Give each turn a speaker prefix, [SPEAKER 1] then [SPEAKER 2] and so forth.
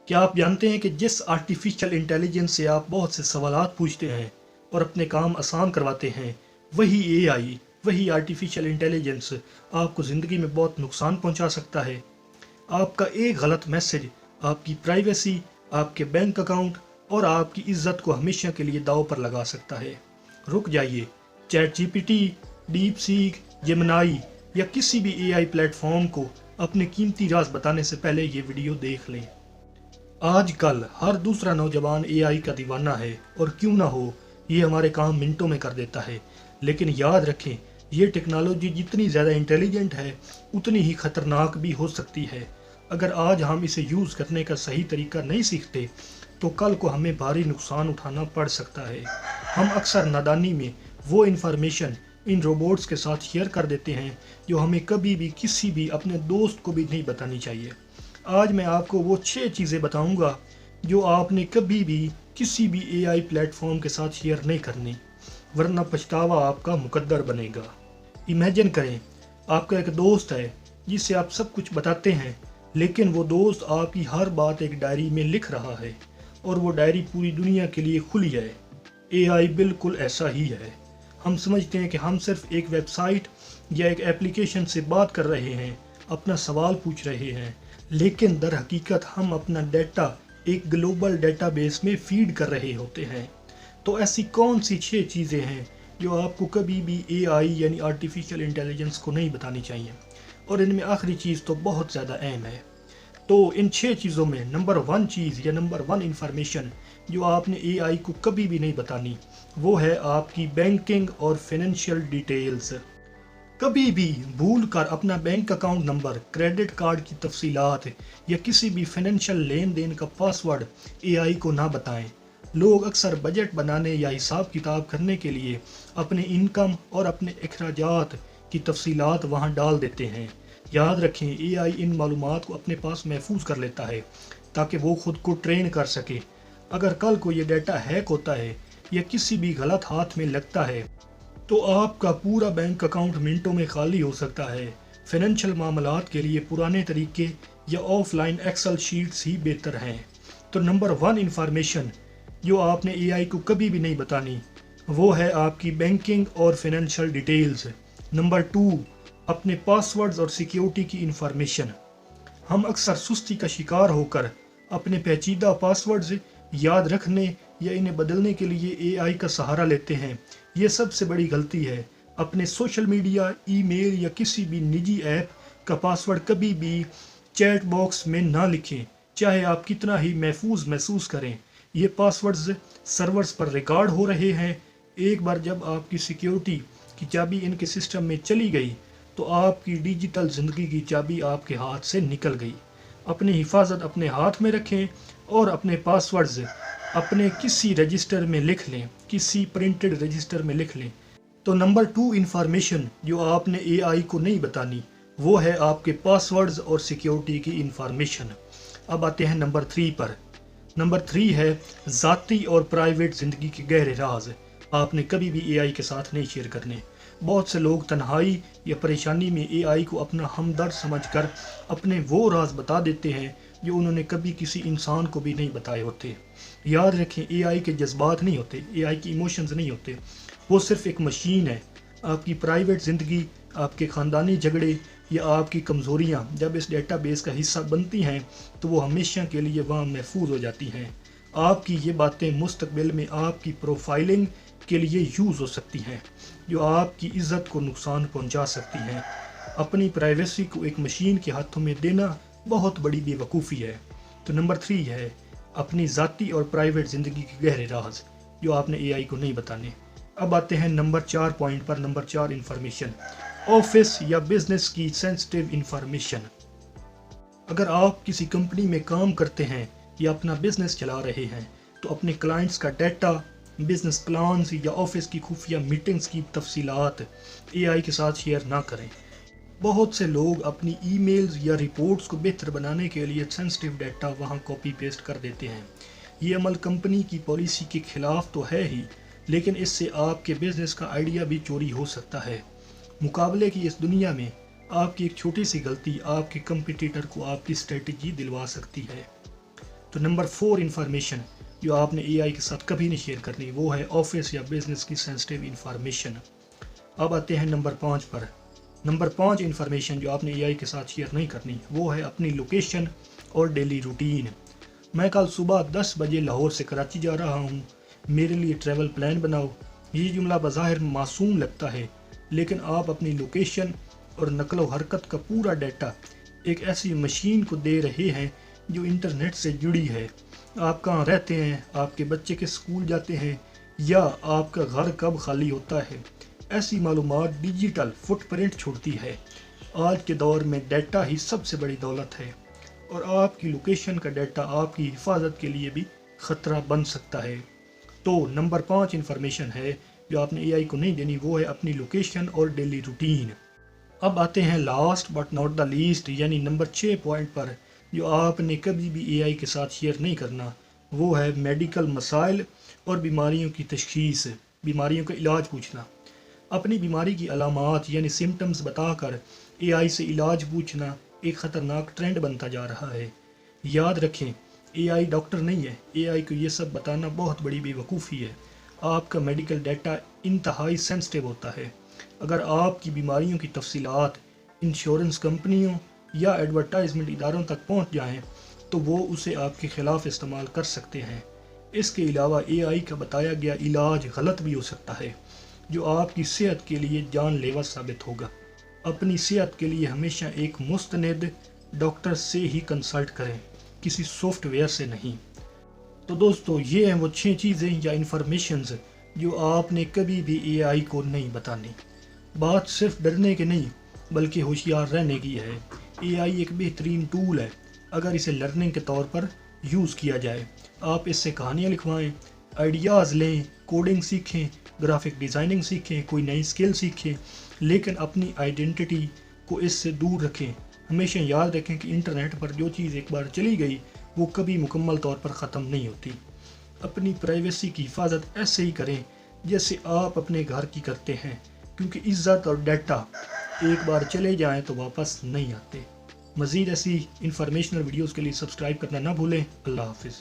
[SPEAKER 1] क्या आप जानते हैं कि जिस आर्टिफिशियल इंटेलिजेंस से आप बहुत से सवालात पूछते हैं और अपने काम आसान करवाते हैं, वही एआई, वही आर्टिफिशियल इंटेलिजेंस आपको ज़िंदगी में बहुत नुकसान पहुंचा सकता है। आपका एक गलत मैसेज आपकी प्राइवेसी, आपके बैंक अकाउंट और आपकी इज्जत को हमेशा के लिए दांव पर लगा सकता है। रुक जाइए, chat GPT, deep seek, Gemini या किसी भी एआई प्लेटफॉर्म को अपने कीमती राज बताने से पहले ये वीडियो देख लें। आजकल हर दूसरा नौजवान एआई का दीवाना है और क्यों ना हो, ये हमारे काम मिनटों में कर देता है। लेकिन याद रखें, ये टेक्नोलॉजी जितनी ज़्यादा इंटेलिजेंट है उतनी ही खतरनाक भी हो सकती है। अगर आज हम इसे यूज़ करने का सही तरीका नहीं सीखते तो कल को हमें भारी नुकसान उठाना पड़ सकता है। हम अक्सर नादानी में वो इन्फॉर्मेशन इन रोबोट्स के साथ शेयर कर देते हैं जो हमें कभी भी किसी भी अपने दोस्त को भी नहीं बतानी चाहिए। आज मैं आपको वो 6 चीज़ें बताऊंगा जो आपने कभी भी किसी भी एआई प्लेटफॉर्म के साथ शेयर नहीं करनी, वरना पछतावा आपका मुकद्दर बनेगा। इमेजिन करें, आपका एक दोस्त है जिसे आप सब कुछ बताते हैं, लेकिन वो दोस्त आपकी हर बात एक डायरी में लिख रहा है और वो डायरी पूरी दुनिया के लिए खुली है। एआई बिल्कुल ऐसा ही है। हम समझते हैं कि हम सिर्फ एक वेबसाइट या एक एप्लीकेशन से बात कर रहे हैं, अपना सवाल पूछ रहे हैं, लेकिन दर हकीकत हम अपना डेटा एक ग्लोबल डेटाबेस में फीड कर रहे होते हैं। तो ऐसी कौन सी 6 चीज़ें हैं जो आपको कभी भी एआई यानी आर्टिफिशियल इंटेलिजेंस को नहीं बतानी चाहिए, और इनमें आखिरी चीज़ तो बहुत ज़्यादा अहम है। तो इन 6 चीज़ों में नंबर 1 चीज़ या नंबर 1 इंफॉर्मेशन जो आपने एआई को कभी भी नहीं बतानी, वो है आपकी बैंकिंग और फाइनेंशियल डिटेल्स। कभी भी भूल कर अपना bank account number, credit card की तफसीलात या किसी भी फाइनेंशियल लेन देन का पासवर्ड एआई को ना बताएं। लोग अक्सर बजट बनाने या हिसाब किताब करने के लिए अपने इनकम और अपने अखराजात की तफसीलात वहां डाल देते हैं। याद रखें, एआई इन मालूमात को अपने पास महफूज कर लेता है ताकि वो खुद को ट्रेन कर सके। अगर कल को ये डाटा हैक होता है या किसी भी गलत हाथ में लगता है तो आपका पूरा बैंक अकाउंट मिनटों में खाली हो सकता है। फाइनेंशियल मामलात के लिए पुराने तरीके या ऑफलाइन एक्सेल शीट्स ही बेहतर हैं। तो नंबर 1 इंफॉर्मेशन जो आपने एआई को कभी भी नहीं बतानी, वो है आपकी बैंकिंग और फाइनेंशियल डिटेल्स। नंबर 2, अपने पासवर्ड्स और सिक्योरिटी की इंफॉर्मेशन। हम अक्सर सुस्ती का शिकार होकर अपने पेचीदा पासवर्ड्स याद रखने या इन्हें बदलने के लिए एआई का सहारा लेते हैं। ये सबसे बड़ी गलती है। अपने सोशल मीडिया, ईमेल या किसी भी निजी ऐप का पासवर्ड कभी भी चैट बॉक्स में ना लिखें, चाहे आप कितना ही महफूज महसूस करें। ये पासवर्ड्स सर्वर्स पर रिकॉर्ड हो रहे हैं। एक बार जब आपकी सिक्योरिटी की चाबी इनके सिस्टम में चली गई तो आपकी डिजिटल ज़िंदगी की चाबी आपके हाथ से निकल गई। अपनी हिफाजत अपने हाथ में रखें और अपने पासवर्ड्स अपने किसी रजिस्टर में लिख लें, किसी प्रिंटेड रजिस्टर में लिख लें। तो नंबर 2 इंफॉर्मेशन जो आपने एआई को नहीं बतानी, वो है आपके पासवर्ड्स और सिक्योरिटी की इंफॉर्मेशन। अब आते हैं नंबर 3 पर। नंबर 3 है ज़ाती और प्राइवेट ज़िंदगी के गहरे राज आपने कभी भी एआई के साथ नहीं शेयर करने। बहुत से लोग तन्हाई या परेशानी में एआई को अपना हमदर्द समझकर अपने वो राज बता देते हैं जो उन्होंने कभी किसी इंसान को भी नहीं बताए होते। याद रखें, एआई के जज्बात नहीं होते, एआई की इमोशंस नहीं होते, वो सिर्फ एक मशीन है। आपकी प्राइवेट ज़िंदगी, आपके ख़ानदानी झगड़े या आपकी कमज़ोरियाँ जब इस डेटाबेस का हिस्सा बनती हैं तो वो हमेशा के लिए वहाँ महफूज हो जाती हैं। आपकी ये बातें मुस्तकबिल में आपकी प्रोफाइलिंग के लिए यूज़ हो सकती हैं, जो आपकी इज़्ज़त को नुकसान पहुंचा सकती हैं। अपनी प्राइवेसी को एक मशीन के हाथों में देना बहुत बड़ी बेवकूफ़ी है। तो नंबर 3 है अपनी ज़ाती और प्राइवेट ज़िंदगी के गहरे राज जो आपने एआई को नहीं बताने। अब आते हैं नंबर 4 पॉइंट पर। नंबर 4 इंफॉर्मेशन, ऑफिस या बिजनेस की सेंसिटिव इंफॉर्मेशन। अगर आप किसी कंपनी में काम करते हैं या अपना बिजनेस चला रहे हैं तो अपने क्लाइंट्स का डाटा, बिजनेस प्लान्स या ऑफिस की खुफिया मीटिंग्स की तफसीलात एआई के साथ शेयर ना करें। बहुत से लोग अपनी ईमेल्स या रिपोर्ट्स को बेहतर बनाने के लिए सेंसिटिव डाटा वहां कॉपी पेस्ट कर देते हैं। ये अमल कंपनी की पॉलिसी के खिलाफ तो है ही, लेकिन इससे आपके बिजनेस का आइडिया भी चोरी हो सकता है। मुकाबले की इस दुनिया में आपकी एक छोटी सी गलती आपके कंपटीटर को आपकी स्ट्रेटजी दिलवा सकती है। تو نمبر 4 انفارمیشن جو آپ نے اے آئی کے ساتھ کبھی نہیں شیئر کرنی وہ ہے آفس یا بزنس کی سینسٹیو انفارمیشن۔ اب آتے ہیں نمبر 5 پر۔ نمبر 5 انفارمیشن جو آپ نے اے آئی کے ساتھ شیئر نہیں کرنی وہ ہے اپنی لوکیشن اور ڈیلی روٹین۔ میں کل صبح 10 بجے لاہور سے کراچی جا رہا ہوں، میرے لیے ٹریول پلان بناؤ۔ یہ جملہ بظاہر معصوم لگتا ہے، لیکن آپ اپنی لوکیشن اور نقل و حرکت کا پورا ڈیٹا ایک ایسی مشین کو دے رہے ہیں جو انٹرنیٹ سے جڑی ہے۔ آپ کہاں رہتے ہیں، آپ کے بچے کے اسکول جاتے ہیں، یا آپ کا گھر کب خالی ہوتا ہے، ایسی معلومات ڈیجیٹل فٹ پرنٹ چھوڑتی ہے۔ آج کے دور میں ڈیٹا ہی سب سے بڑی دولت ہے، اور آپ کی لوکیشن کا ڈیٹا آپ کی حفاظت کے لیے بھی خطرہ بن سکتا ہے۔ تو نمبر 5 انفارمیشن ہے جو آپ نے اے آئی کو نہیں دینی وہ ہے اپنی لوکیشن اور ڈیلی روٹین۔ اب آتے ہیں last but not the least یعنی نمبر 6 پوائنٹ پر جو آپ نے کبھی بھی اے آئی کے ساتھ شیئر نہیں کرنا، وہ ہے میڈیکل مسائل اور بیماریوں کی تشخیص، بیماریوں کا علاج پوچھنا۔ اپنی بیماری کی علامات یعنی سمٹمز بتا کر اے آئی سے علاج پوچھنا ایک خطرناک ٹرینڈ بنتا جا رہا ہے۔ یاد رکھیں، اے آئی ڈاکٹر نہیں ہے، اے آئی کو یہ سب بتانا بہت بڑی بے وقوفی ہے۔ آپ کا میڈیکل ڈیٹا انتہائی سینسٹیو ہوتا ہے۔ اگر آپ کی بیماریوں کی تفصیلات انشورنس کمپنیوں یا ایڈورٹائزمنٹ اداروں تک پہنچ جائیں تو وہ اسے آپ کے خلاف استعمال کر سکتے ہیں۔ اس کے علاوہ اے آئی کا بتایا گیا علاج غلط بھی ہو سکتا ہے، جو آپ کی صحت کے لیے جان لیوا ثابت ہوگا۔ اپنی صحت کے لیے ہمیشہ ایک مستند ڈاکٹر سے ہی کنسلٹ کریں، کسی سافٹ ویئر سے نہیں۔ تو دوستو، یہ ہیں وہ 6 چیزیں یا انفارمیشنز جو آپ نے کبھی بھی اے آئی کو نہیں بتانی۔ بات صرف ڈرنے کی نہیں بلکہ ہوشیار رہنے کی ہے۔ اے آئی ایک بہترین ٹول ہے اگر اسے لرننگ کے طور پر یوز کیا جائے۔ آپ اس سے کہانیاں لکھوائیں، آئیڈیاز لیں، کوڈنگ سیکھیں، گرافک ڈیزائننگ سیکھیں، کوئی نئی اسکل سیکھیں، لیکن اپنی آئیڈینٹی کو اس سے دور رکھیں۔ ہمیشہ یاد رکھیں کہ انٹرنیٹ پر جو چیز ایک بار چلی گئی وہ کبھی مکمل طور پر ختم نہیں ہوتی۔ اپنی پرائیویسی کی حفاظت ایسے ہی کریں جیسے آپ اپنے گھر کی کرتے ہیں، کیونکہ عزت اور ڈیٹا ایک بار چلے جائیں تو واپس نہیں آتے۔ مزید ایسی انفارمیشنل ویڈیوز کے لیے سبسکرائب کرنا نہ بھولیں۔ اللہ حافظ۔